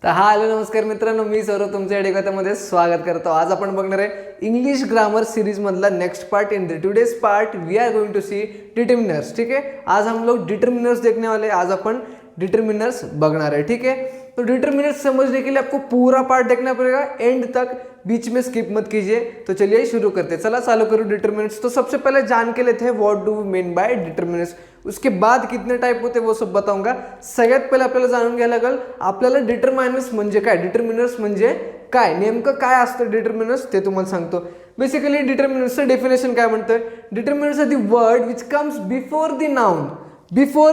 तर हॅलो नमस्कार मित्रांनो, मी सौरभ तुमच्या एडिकॉमध्ये स्वागत करतो। आज आपण बघणार आहे इंग्लिश ग्रामर सीरीज मधला next part. In the today's part we are going to see determiners. ठीक है, आज हम लोग डिटरमिनर्स देखने वाले हैं। आज अपन डिटरमिनर्स बघणार है। ठीक है, तो डिटरमिनर्स समझने के लिए आपको पूरा पार्ट देखना पड़ेगा एंड तक, बीच में स्किप मत कीजिए। तो चलिए शुरू करते हैं। चला चालू करो डिटरमिनर्स। तो सबसे पहले जान के लेते हैं what do we mean by determiners, उसके बाद कितने टाइप होते वो सब बताऊंगा। सगळ्यात पहिले आपल्याला जाणून घ्यायला लागेल आपल्याला डिटरमाइनर्स म्हणजे काय, डिटरमिनर्स म्हणजे काय, नेमकं काय असतं डिटरमिनर्स ते तुम्हाला सांगतो। बेसिकली डिटरमिनर्सचं डेफिनेशन काय म्हणतं, determiners are the word which comes before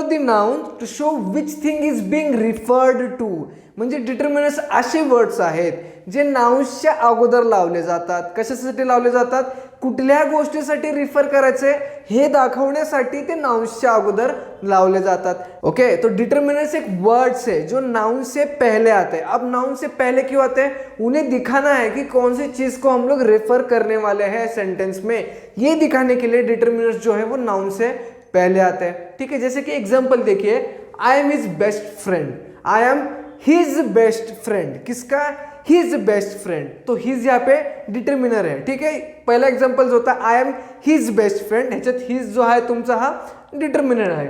the noun to show which thing is being referred to. म्हणजे डिटरमिनर्स असे वर्ड्स आहेत जे नाउन्सच्या अगोदर लावले जातात। कशासाठी लावले जातात, कुठल्या गोष्टीसाठी रिफर करायचे हे दाखवण्यासाठी ते नाउन्सच्या अगोदर लावले जातात। ओके, तो डिटरमिनर्स एक वर्ड्स है जो नाउन से पहले आते हैं। अब नाउन से पहले क्यों आते हैं, उन्हें दिखाना है कि कौन सी चीज को हम लोग रेफर करने वाले हैं सेंटेंस में, ये दिखाने के लिए डिटरमिनर्स जो है वो नाउन से पहले आते हैं। ठीक है, जैसे कि एग्जांपल देखिए, I am his best friend, I am his best friend. किसका, हिज बेस्ट फ्रेंड। तो हिज यहाँ पे डिटरमिनर है। ठीक है, पहला एग्जांपल जो होता है I am his best friend, ह्याच्यात हिज जो आहे तुमचा हा डिटरमिनर आहे।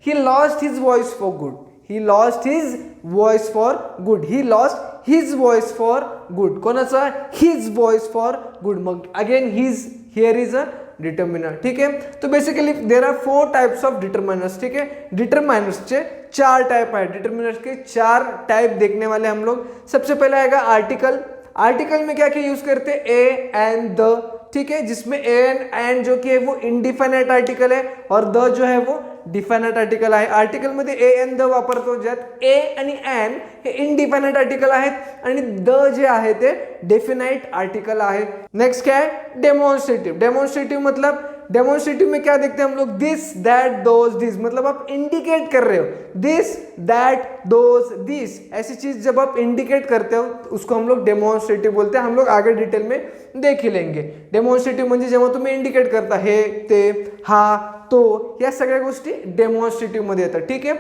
He lost his voice for good, he lost his voice for good, he lost his voice for good. कोणाचा, हिज वॉइस फॉर गुड। मग again his here is a determiner. ठीक है, तो basically there are 4 types of determiners. ठीक है, determiners के 4 type है। Determiners के 4 type देखने वाले हम लोग। सबसे पहला आएगा आर्टिकल। आर्टिकल में क्या क्या यूज करते हैं, ए एंड द। ठीक है, जिसमें ए एंड जो कि है वो इनडिफाइनाइट आर्टिकल है और द जो है वो डिफाइनाइट आर्टिकल आहे। आर्टिकल मध्ये ए एंड द वापरतो, ज्यात ए आणि एन हे इनडिफाइनाइट आर्टिकल आहेत आणि द जे आहे ते डेफिनाइट आर्टिकल आहे। नेक्स्ट क्या है, डेमोन्स्ट्रेटिव। डेमोन्स्ट्रेटिव मतलब, डेमोन्स्ट्रेटिव में क्या देखते हैं हम लोग, दिस दैट दोज दिस, मतलब आप इंडिकेट कर रहे हो, दिस दैट दोज दिस, ऐसी चीज जब आप इंडिकेट करते हो उसको हम लोग डेमोन्स्ट्रेटिव बोलते हैं। हम लोग आगे डिटेल में देख ही लेंगे। डेमोन्स्ट्रेटिव म्हणजे जेव्हा तुम्ही इंडिकेट करता हे ते हा तो, या सगळ्या गोष्टी डेमॉन्स्ट्रेटिव्ह मध्ये येतात। ठीक है,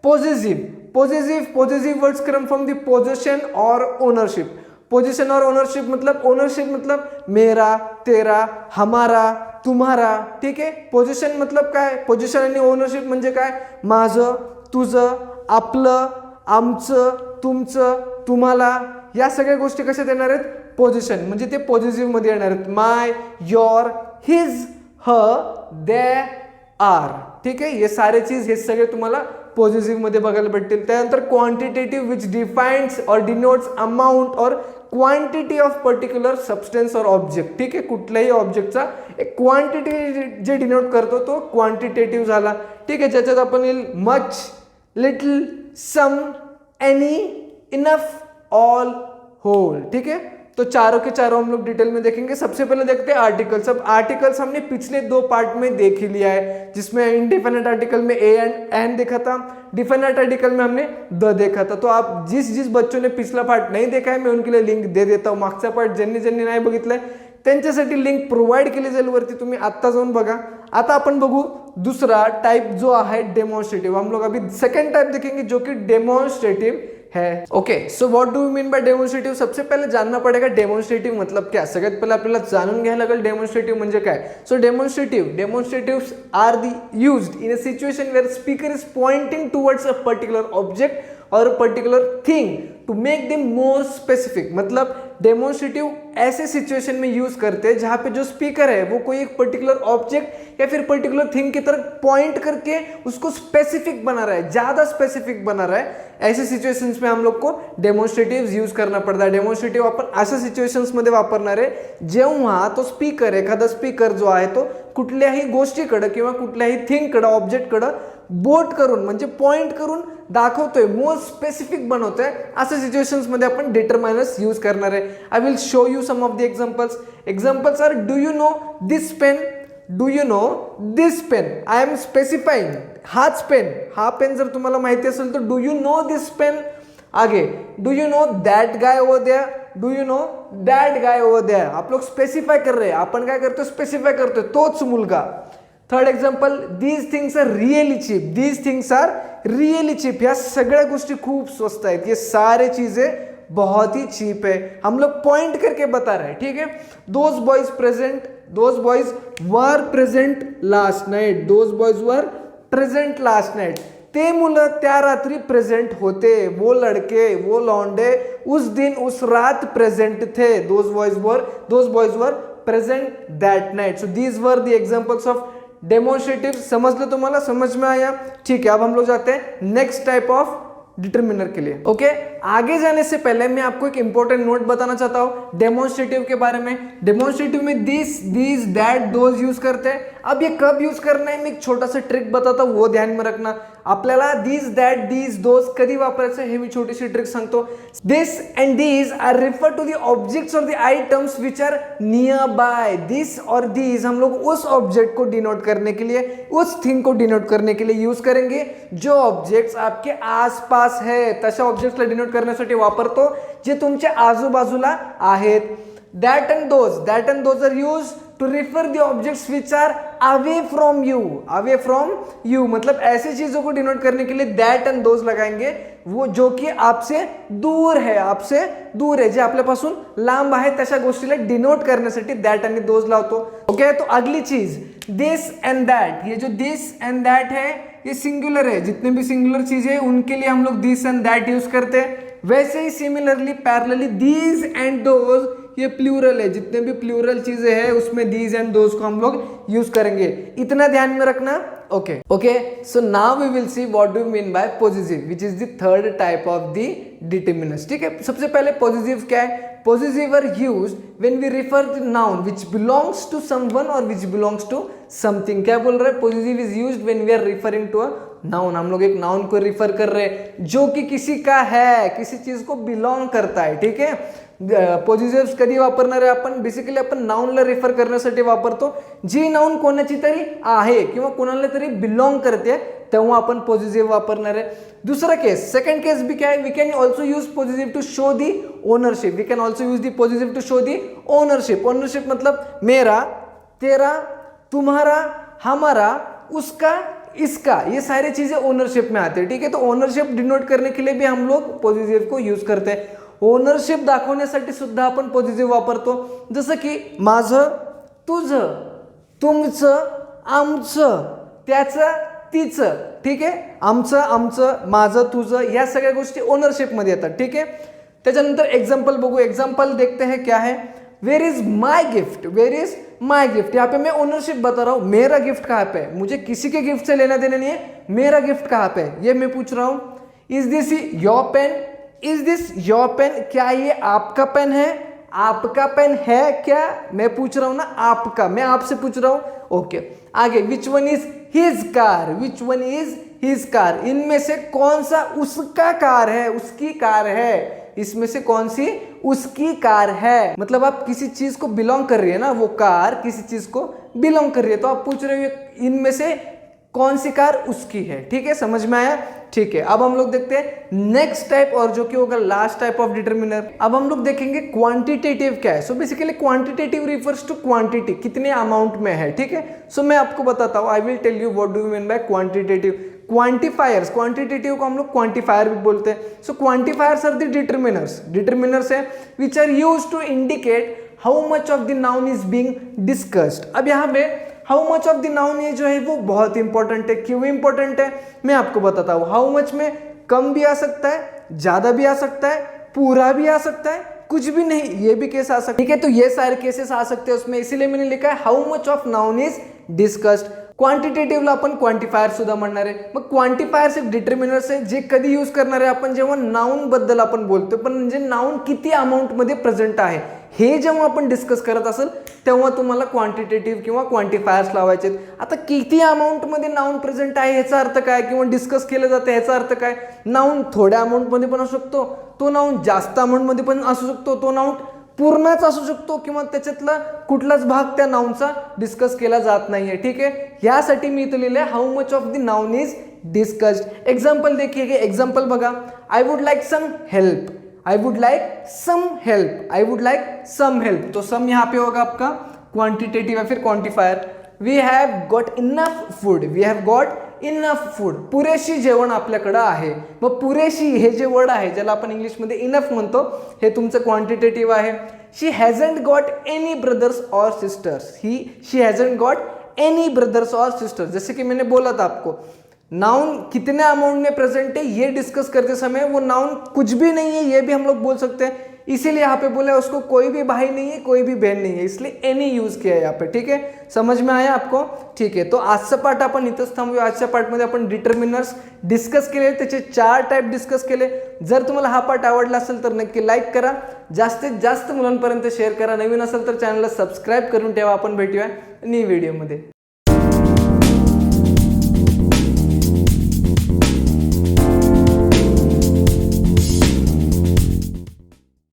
positive words come from the possession और ओनरशिप। पोजीशन और ओनरशिप मतलब मेरा, तेरा, हमारा, तुम्हारा। ठीक है, पोजीशन मतलब काय, पोजीशन आणि ओनरशिप म्हणजे काय, माझं, तुझं, आपलं, आमचं, तुमचं, तुम्हाला, या सगळ्या गोष्टी कशात येणार आहेत, पोजीशन म्हणजे ते पॉझिटिव्ह मध्ये येणार आहेत। My, your, his, her, their, are. ठीक है, ये सारे चीज हे सगळे तुम्हाला पॉझिटिव्ह मध्ये बघायला भेटतील। त्यानंतर क्वांटिटेटिव्ह विच डिफाइन्स और डिनोट्स अमाउंट और क्वांटिटी ऑफ पर्टिक्युलर सबस्टेंस और ऑब्जेक्ट। ठीक आहे, कुठल्याही ऑब्जेक्टचा एक क्वांटिटी जे डिनोट करतो तो क्वांटिटेटिव्ह झाला। ठीक आहे, ज्याच्यात आपण येईल मच, लिटिल, सम, एनी, इनफ, ऑल, होल। ठीक है, तो चारों के चारों हम लोग डिटेल में देखेंगे। सबसे पहले देखते हैं आर्टिकल्स। अब आर्टिकल्स हमने पिछले 2 पार्ट में देख ही लिया है, जिसमें इंडिफिनिट आर्टिकल में ए एंड देखा था, डिफिनिट आर्टिकल में हमने द देखा था। तो आप जिस बच्चों ने पिछला पार्ट नहीं देखा है मैं उनके लिए लिंक दे देता हूँ। मागचा पार्ट ज्यांनी नाही बघितलाय त्यांच्यासाठी लिंक प्रोव्हाइड केली जाईल वरती, तुम्ही आत्ता जाऊन बघा। आता आपण बघू दूसरा टाइप जो है डेमॉन्स्ट्रेटिव। हम लोग अभी सेकंड टाइप देखेंगे जो कि डेमॉन्स्ट्रेटिव है। Okay, so what do you mean by demonstrative. सबसे पहले जानना पड़ेगा डेमॉन्स्ट्रेटिव मतलब क्या। सगळ्यात पहिले आपल्याला जाणून घ्यायला लागेल डेमॉन्स्ट्रेटिव म्हणजे काय। So demonstratives are the used in a situation where speaker is pointing towards a particular object और particular thing to make them more specific. मतलब डेमॉन्स्ट्रेटिव ऐसे सिचुएशन में यूज करते हैं जहां पे जो स्पीकर है वो कोई एक पर्टिकुलर ऑब्जेक्ट या फिर पर्टिकुलर थिंग की तरफ पॉइंट करके उसको स्पेसिफिक बना रहा है, ज्यादा स्पेसिफिक बना रहा है। ऐसे सिचुएशंस में हम लोग को डेमॉन्स्ट्रेटिव्स यूज करना पड़ता है। डेमॉन्स्ट्रेटिव आपण अशा सिच्युएशन्स मध्ये वापरणार आहे जेव्हा तो स्पीकर, एखादा स्पीकर जो आहे तो कुठल्याही गोष्टीकडे किंवा कुठल्याही थिंगकडे, ऑब्जेक्टकडे बोट करून म्हणजे पॉइंट करून दाखवतोय, मोर स्पेसिफिक बनवतोय। अशा सिच्युएशन्स मध्ये आपण डिटरमाइनर्स यूज करणार आहे। I will show you some of the examples. Examples are, do you know this pen, do you know this pen, I am specifying हाच पेन, हा पेन जर तुम्हाला माहिती असेल तर do you know this pen. आगे, do you know that guy over there, do you know that guy over there. आप लोग स्पेसिफाय कर रहे हैं, आपण काय करतो, स्पेसिफाय करतोय तोच मुलगा। Third example, these things are really cheap, these things are really cheap, ह्या सगळ्या गोष्टी खूप स्वस्त आहेत, ये सारे चीजें बहुत ही चीप है, हम लोग पॉइंट करके बता रहे हैं, ठीक है। Those boys were present last Knight, those boys were present last Knight, ते मुलं त्या रात्री प्रेजेंट होते, वो लड़के वो लौंडे उस दिन उस रात प्रेजेंट थे, those boys were present that Knight. So these were the examples of demonstrative. समझ लो, तुम्हारा समझ में आया, ठीक है। अब हम लोग जाते हैं नेक्स्ट टाइप ऑफ डिटरमिनर के लिए। ओके, आगे जाने से पहले मैं आपको एक इंपॉर्टेंट नोट बताना चाहता हूं डेमोन्स्ट्रेटिव के बारे में। डेमोन्स्ट्रेटिव में दिस, दीज, दैट, दोज यूज करते हैं। अब ये कब यूज करना है, मैं एक छोटा सा ट्रिक बताता हूं, वो ध्यान में रखना। आपल्याला दिस, दैट, दीज, दोज कधी वापरायचं हे मी छोटीशी ट्रिक सांगतो। This and these are refer to the objects और the items which are nearby. This और दीज हम लोग उस ऑब्जेक्ट को डिनोट करने के लिए, उस थिंग को डिनोट करने के लिए यूज करेंगे जो ऑब्जेक्ट्स आपके आसपास है, तशा ऑब्जेक्ट्सला डिनोट करण्यासाठी वापरतो जे तुमच्या आजूबाजूला आहेत। That and those are used to refer the objects which are away from you, मतलब ऐसी चीजों को डिनोट करने के लिए that and those लगाएंगे, वो जो कि आपसे दूर है, जे आपल्यापासून लांब आहे तशा गोष्टीला डिनोट करण्यासाठी that आणि those लावतो। ओके, तो अगली चीज this and that, ये जो this and that है ये सिंगुलर है, जितने भी सिंगुलर चीजें हैं उनके लिए हम लोग this and that यूज करते हैं। वैसे ही similarly parallelly these and those ये प्लूरल है, जितने भी प्लूरल चीजें हैं उसमें दीज एंड दोज को हम लोग यूज करेंगे, इतना ध्यान में रखना। Okay, so now we will see what do mean by positive, which is the third type of the determiners. ठीक है, सबसे पहले पॉजिटिव क्या है? Positive are used when we refer the noun which belongs to someone और which belongs to something. क्या बोल रहे हैं? Positive is used when we are referring to a noun, हम लोग एक नाउन को रिफर कर रहे हैं जो कि किसी का है, किसी चीज को बिलोंग करता है। ठीक है, पॉजिटिव्स कधी वापरणार आहे आपण? बेसिकली आपण नाउनला रिफर करण्यासाठी वापरतो, जी नाउन कोणाची तरी आहे किंवा कोणाला तरी बिलोंग करते, तेव्हा आपण पॉजिटिव्ह वापरणार आहे। दुसरा केस, सेकंड केस भी क्या है? We can also use positive to show the ownership. We can also use the positive to show the ownership. Ownership मतलब मेरा, तेरा, तुम्हारा, हमारा, उसका, इसका, ये सारी चीजें ओनरशिप में आते हैं। ठीक है, तो ओनरशिप डिनोट करने के लिए भी हम लोग पॉजिटिव को यूज करते हैं। ओनरशिप दाखवण्यासाठी सुद्धा आपण पॉझिटिव्ह वापरतो, जसं की माझं, तुझं, तुमचं, आमचं, त्याचं, तिचं। ठीक आहे, आमचं, माझं, तुझं, या सगळ्या गोष्टी ओनरशिप मध्ये येतात। ठीक आहे, त्याच्यानंतर एक्झाम्पल बघू। एक्झाम्पल देखते हैं क्या है। Where is my gift, where is my gift. यहाँ पे मैं ओनरशिप बता रहा हूं, मेरा गिफ्ट कहाँ पे है, मुझे किसी के गिफ्ट से लेना देना नहीं है, मेरा गिफ्ट कहाँ पे है ये मैं पूछ रहा हूं। Is this your pen, is this your pen, क्या ये आपका पेन है? आपका पेन है क्या, मैं पूछ रहा हूं ना, आपका, मैं आपसे पूछ रहा हूं। ओके, आगे, which one is his car, which one is his car, इनमें से कौन सा उसका कार है, उसकी कार है, इसमें से कौन सी उसकी कार है। मतलब आप किसी चीज को बिलोंग कर रही है ना, वो कार किसी चीज को बिलोंग कर रही है, तो आप पूछ रहे हो इनमें से कौन सी कार उसकी है। ठीक है, समझ में आया? ठीक है, अब हम लोग देखते हैं नेक्स्ट टाइप, और जो कि होगा लास्ट टाइप ऑफ डिटरमिनर। अब हम लोग देखेंगे क्वांटिटेटिव क्या है। So basically quantitative refers to quantity, कितने अमाउंट में है। ठीक है, सो मैं आपको बताता हूं, I will tell you what do you mean by quantitative. Quantifiers, quantitative को हम लोग क्वांटिफायर भी बोलते हैं। So quantifiers are the determiners है which are used to indicate how much of the noun is being discussed. अब यहाँ पे how much of the noun ये जो है वो बहुत इंपॉर्टेंट है। क्यों इंपॉर्टेंट है मैं आपको बताता हूं। हाउ मच में कम भी आ सकता है, ज्यादा भी आ सकता है, पूरा भी आ सकता है, कुछ भी नहीं, ये भी केस आ सकता है। ठीक है, तो ये सारे केसेस आ सकते हैं उसमें, इसीलिए मैंने लिखा है how much of noun is discussed. क्वांटिटेटिव्हला आपण क्वांटिफायर सुद्धा म्हणणार आहे। मग क्वांटिफायर्स एक डिटरमिनर्स आहे जे कधी यूज करणार आहे आपण, जेव्हा नाउन बद्दल आपण बोलतो, पण म्हणजे नाउन किती अमाउंट मध्ये प्रेझेंट आहे हे जेव्हा आपण डिस्कस करत असेल तेव्हा तुम्हाला क्वांटिटेटिव्ह किंवा क्वांटिफायर्स लावायचे। आता किती अमाउंट मध्ये नाउन प्रेझेंट आहे ह्याचा अर्थ काय, किंवा डिस्कस केलं जातं ह्याचा अर्थ काय। नाउन थोड्या अमाउंट मध्ये पण असू शकतो, तो नाउन जास्त अमाउंट मध्ये पण असू शकतो, तो नाउन पूर्णच असू शकतो, किंवा त्याच्यातला कुठलाच भाग त्या नाउनचा डिस्कस केला जात नाहीये। ठीक आहे, यासाठी मी इथे लिहिलंय how much of the noun is discussed. Example देखिए, एग्जाम्पल बघा, I would like some help, I would like some help, I would like some help. तो सम यहाँ पे होगा आपका क्वांटिटेटिव या फिर quantifier. We have got enough food, we have got enough food, पुरेशी जेवण आपल्याकडं आहे. मग पुरेशी हे जे वर्ड आहे ज्याला आपण इंग्लिशमध्ये इनफ म्हणतो, हे तुमचं क्वांटिटेटिव्ह आहे. शी हॅझंट गॉट एनी ब्रदर्स और सिस्टर्स, शी हॅझंट गॉट एनी ब्रदर्स और सिस्टर्स. जैसे कि मैंने बोला था आपको, नाउन कितने अमाउंट में प्रेजेंट है ये डिस्कस करते समय वो नाउन कुछ भी नहीं है ये भी हम लोग बोल सकते हैं, इसीलिए यहाँ पे बोला उसको कोई भी भाई नहीं है कोई भी बहन नहीं है, इसलिए एनी यूज किया है यहाँ पे. ठीक आहे, समझ में आया आपको? ठीक आहे, तो आजचा पार्ट आपण इथंच थांबूया. आजच्या पार्टमध्ये आपण डिटर्मिनर्स डिस्कस केले, त्याचे 4 टाईप डिस्कस केले. जर तुम्हाला हा पार्ट आवडला असेल तर नक्की लाईक करा, जास्तीत जास्त मुलांपर्यंत शेअर करा. नवीन असेल तर चॅनलला सबस्क्राईब करून ठेवा. आपण भेटूया न्यू व्हिडिओमध्ये.